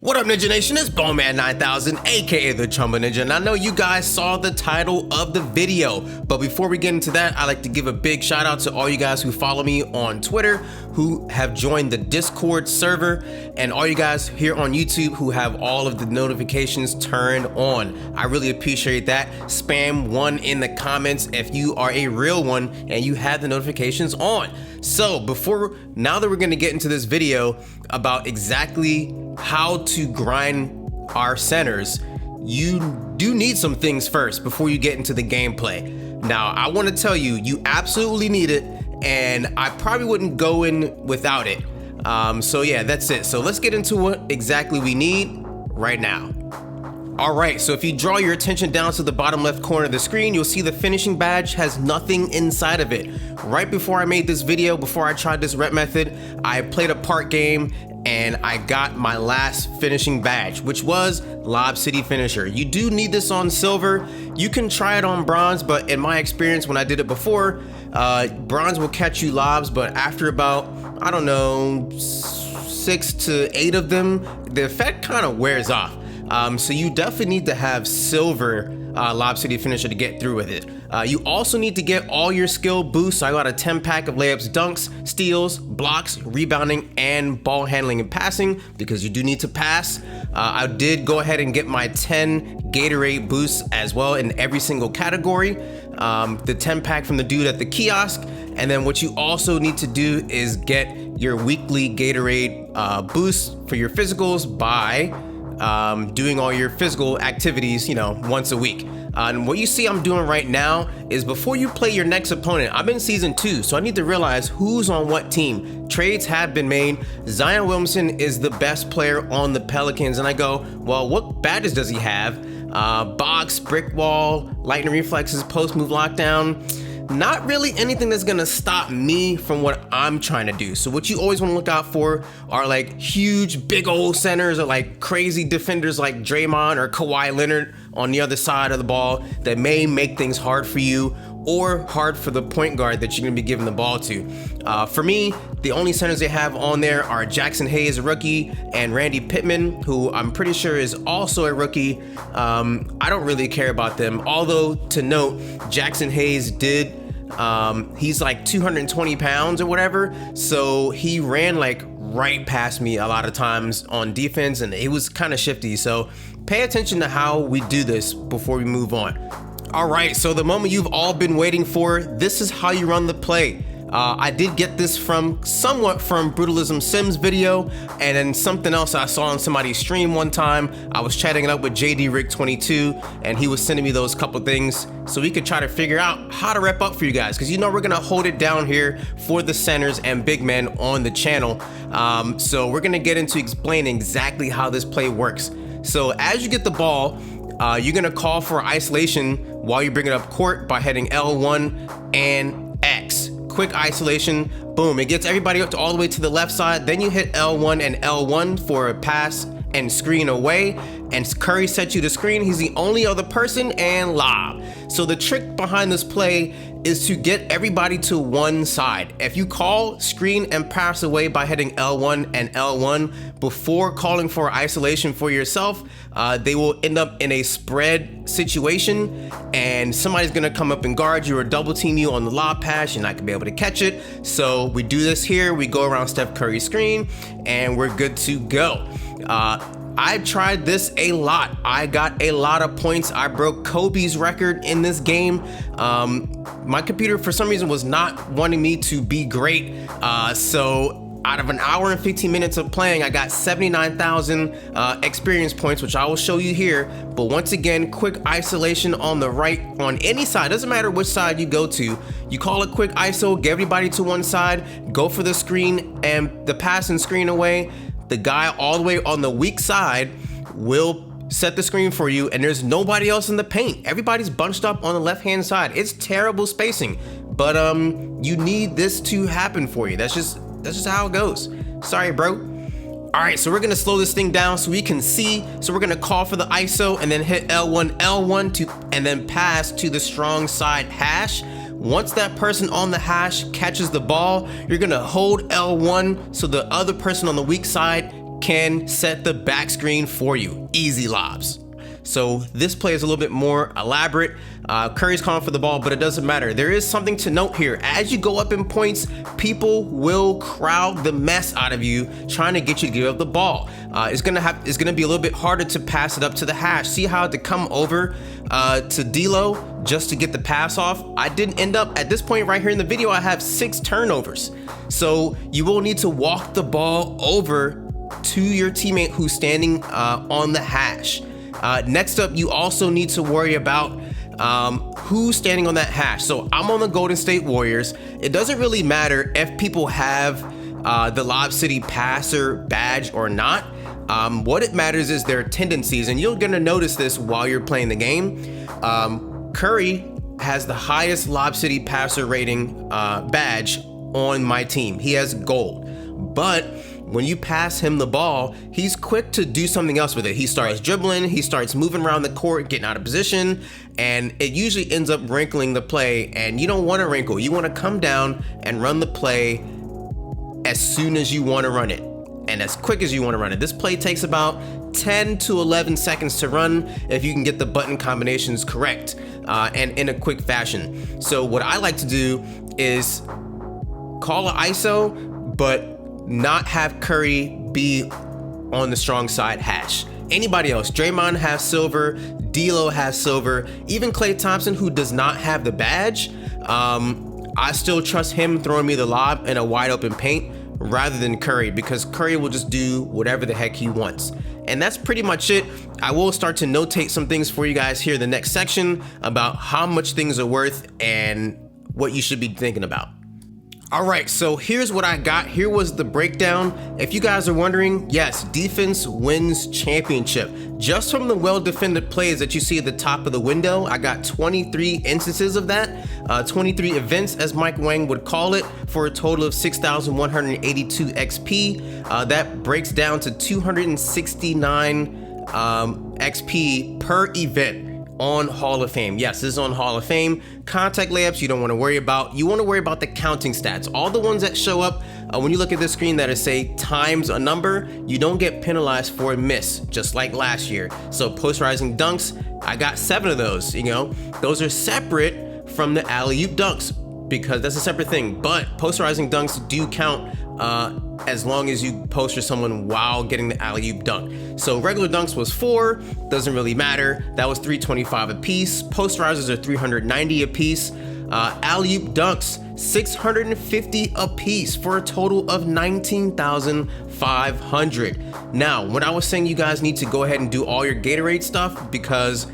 What up, Ninja Nation? It's Bowman 9000, aka the Chumba Ninja, and I know you guys saw the title of the video, but before we get into that, I'd like to give a big shout out to all you guys who follow me on Twitter, who have joined the Discord server, and all you guys here on YouTube who have all of the notifications turned on. I really appreciate that. Spam one in the comments if you are a real one and you have the notifications on. So now that we're gonna get into this video about exactly how to grind our centers, you do need some things first before you get into the gameplay. Now, I want to tell you, you absolutely need it, and I probably wouldn't go in without it. So yeah, that's it. So let's get into what exactly we need right now. All right, so if you draw your attention down to the bottom left corner of the screen, you'll see the finishing badge has nothing inside of it. Right before I made this video, before I tried this rep method, I played a part game and I got my last finishing badge, which was Lob City Finisher. You do need this on silver. You can try it on bronze, but in my experience when I did it before, bronze will catch you lobs, but after about, I don't know, 6 to 8 of them, the effect kind of wears off. So you definitely need to have silver Lob City Finisher to get through with it. You also need to get all your skill boosts. I got a 10-pack of layups, dunks, steals, blocks, rebounding, and ball handling and passing, because you do need to pass. I did go ahead and get my 10 Gatorade boosts as well in every single category. The 10-pack from the dude at the kiosk. And then what you also need to do is get your weekly Gatorade boosts for your physicals by doing all your physical activities, once a week. And what you see I'm doing right now is before you play your next opponent, I'm in season 2, so I need to realize who's on what team. Trades have been made. Zion Williamson is the best player on the Pelicans, and I go, well, what badges does he have? Box, brick wall, lightning reflexes, post move lockdown. Not really anything that's gonna stop me from what I'm trying to do. So what you always want to look out for are like huge, big old centers, or like crazy defenders like Draymond or Kawhi Leonard on the other side of the ball that may make things hard for you, or hard for the point guard that you're gonna be giving the ball to. For me, the only centers they have on there are Jackson Hayes, a rookie, and Randy Pittman, who I'm pretty sure is also a rookie. I don't really care about them, although to note, Jackson Hayes he's like 220 pounds or whatever, so he ran like right past me a lot of times on defense, and it was kind of shifty. So pay attention to how we do this before we move on. All right, so the moment you've all been waiting for, this is how you run the play. I did get this somewhat from Brutalism Sims video, and then something else I saw on somebody's stream one time. I was chatting it up with JD Rick 22, and he was sending me those couple things so we could try to figure out how to rep up for you guys, because we're gonna hold it down here for the centers and big men on the channel. So we're gonna get into explaining exactly how this play works. So as you get the ball, you're gonna call for isolation while you bring it up court by hitting L1 and X. Quick isolation, boom, it gets everybody up to all the way to the left side. Then you hit L1 and L1 for a pass and screen away, and Curry sets you the screen. He's the only other person, and lob. So the trick behind this play is to get everybody to one side. If you call screen and pass away by hitting L1 and L1 before calling for isolation for yourself, they will end up in a spread situation, and somebody's gonna come up and guard you or double team you on the lob pass. You're not gonna be able to catch it. So we do this here. We go around Steph Curry's screen, and we're good to go. I tried this a lot. I got a lot of points. I broke Kobe's record in this game. My computer, for some reason, was not wanting me to be great. So out of an hour and 15 minutes of playing, I got 79,000 experience points, which I will show you here. But once again, quick isolation on the right, on any side, doesn't matter which side you go to. You call it quick ISO, get everybody to one side, go for the screen and the pass and screen away. The guy all the way on the weak side will set the screen for you, and there's nobody else in the paint. Everybody's bunched up on the left-hand side. It's terrible spacing, but you need this to happen for you. That's just how it goes. Sorry, bro. All right, so we're gonna slow this thing down so we can see. So we're gonna call for the ISO and then hit L1 and then pass to the strong side hash. Once that person on the hash catches the ball, you're gonna hold L1 so the other person on the weak side can set the back screen for you. Easy lobs. So this play is a little bit more elaborate. Curry's calling for the ball, but it doesn't matter. There is something to note here. As you go up in points, people will crowd the mess out of you trying to get you to give up the ball. It's gonna be a little bit harder to pass it up to the hash. See how I had to come over to D'Lo just to get the pass off? I didn't end up, at this point right here in the video, I have 6 turnovers. So you will need to walk the ball over to your teammate who's standing on the hash. Next up, you also need to worry about who's standing on that hash. So I'm on the Golden State Warriors. It doesn't really matter if people have the Lob City passer badge or not. What it matters is their tendencies, and you're gonna notice this while you're playing the game. Curry has the highest Lob City passer rating badge on my team. He has gold, but when you pass him the ball, he's quick to do something else with it. He starts dribbling, he starts moving around the court, getting out of position, and it usually ends up wrinkling the play, and you don't want to wrinkle. You want to come down and run the play as soon as you want to run it, and as quick as you want to run it. This play takes about 10 to 11 seconds to run if you can get the button combinations correct and in a quick fashion. So what I like to do is call an ISO, but not have Curry be on the strong side hash. Anybody else, Draymond has silver, D'Lo has silver, even Klay Thompson, who does not have the badge, I still trust him throwing me the lob in a wide open paint rather than Curry, because Curry will just do whatever the heck he wants. And that's pretty much it. I will start to notate some things for you guys here in the next section about how much things are worth and what you should be thinking about. All right, so here's what I got. Here was the breakdown. If you guys are wondering, yes, defense wins championship. Just from the well-defended plays that you see at the top of the window, I got 23 instances of that, 23 events, as Mike Wang would call it, for a total of 6,182 XP. That breaks down to 269 XP per event on Hall of Fame. Yes, this is on Hall of Fame. Contact layups, you don't want to worry about. You want to worry about the counting stats. All the ones that show up when you look at this screen that is say times a number, you don't get penalized for a miss, just like last year. So post-rising dunks, I got 7 of those. You know, those are separate from the alley-oop dunks because that's a separate thing. But post-rising dunks do count as long as you poster someone while getting the alley-oop dunk. So regular dunks was 4, doesn't really matter. That was 325 a piece. Posterizers are 390 a piece. Alley-oop dunks, 650 a piece for a total of 19,500. Now, when I was saying you guys need to go ahead and do all your Gatorade stuff, because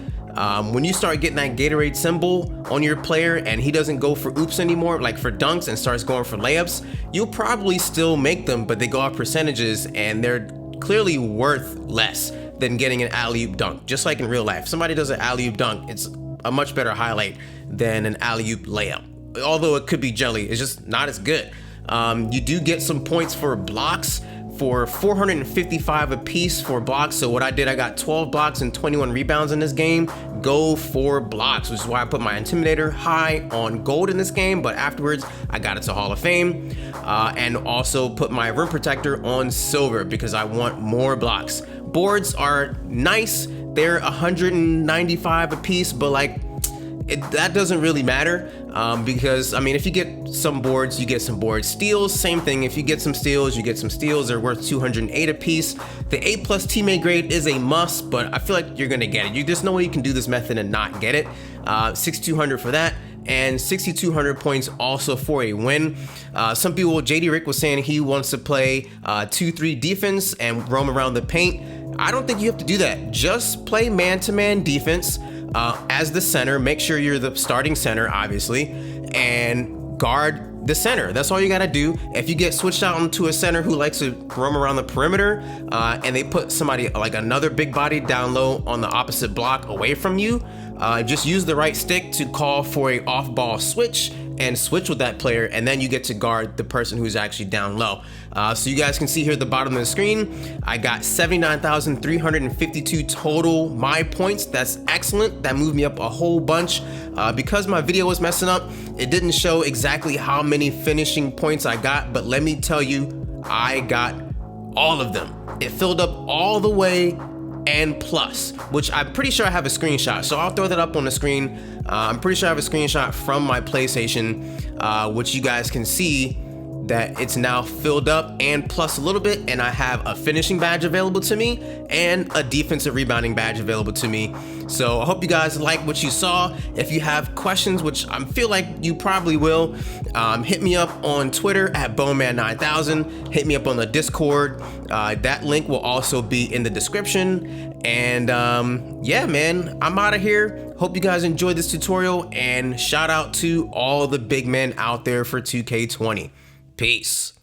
when you start getting that Gatorade symbol on your player and he doesn't go for oops anymore, like for dunks, and starts going for layups, you'll probably still make them, but they go off percentages and they're clearly worth less than getting an alley-oop dunk. Just like in real life, somebody does an alley-oop dunk, it's a much better highlight than an alley-oop layup. Although it could be jelly, it's just not as good. You do get some points for blocks, for 455 a piece for blocks. So what I did, I got 12 blocks and 21 rebounds in this game. Go for blocks, which is why I put my Intimidator high on gold in this game, but afterwards I got it to Hall of Fame, and also put my rim protector on silver because I want more blocks. Boards are nice, they're 195 a piece, but like that doesn't really matter, because I mean, if you get some boards, you get some boards. Steals, same thing. If you get some steals, you get some steals. They're worth 208 a piece. The A+ teammate grade is a must, but I feel like you're gonna get it. There's no way you can do this method and not get it. 6,200 for that, and 6,200 points also for a win. Some people, JD Rick was saying he wants to play 2-3 defense and roam around the paint. I don't think you have to do that. Just play man-to-man defense as the center. Make sure you're the starting center, obviously, and guard the center. That's all you gotta do. If you get switched out onto a center who likes to roam around the perimeter, and they put somebody like another big body down low on the opposite block away from you, just use the right stick to call for a off-ball switch and switch with that player, and then you get to guard the person who's actually down low. So you guys can see here at the bottom of the screen, I got 79,352 total my points. That's excellent. That moved me up a whole bunch. Because my video was messing up, it didn't show exactly how many finishing points I got, but let me tell you, I got all of them. It filled up all the way and plus, which I'm pretty sure I have a screenshot. So I'll throw that up on the screen. I'm pretty sure I have a screenshot from my PlayStation, which you guys can see that it's now filled up and plus a little bit, and I have a finishing badge available to me and a defensive rebounding badge available to me. So I hope you guys like what you saw. If you have questions, which I feel like you probably will, hit me up on Twitter at Bowman9000. Hit me up on the Discord. That link will also be in the description. And yeah, man, I'm out of here. Hope you guys enjoyed this tutorial, and shout out to all the big men out there for 2K20. Peace.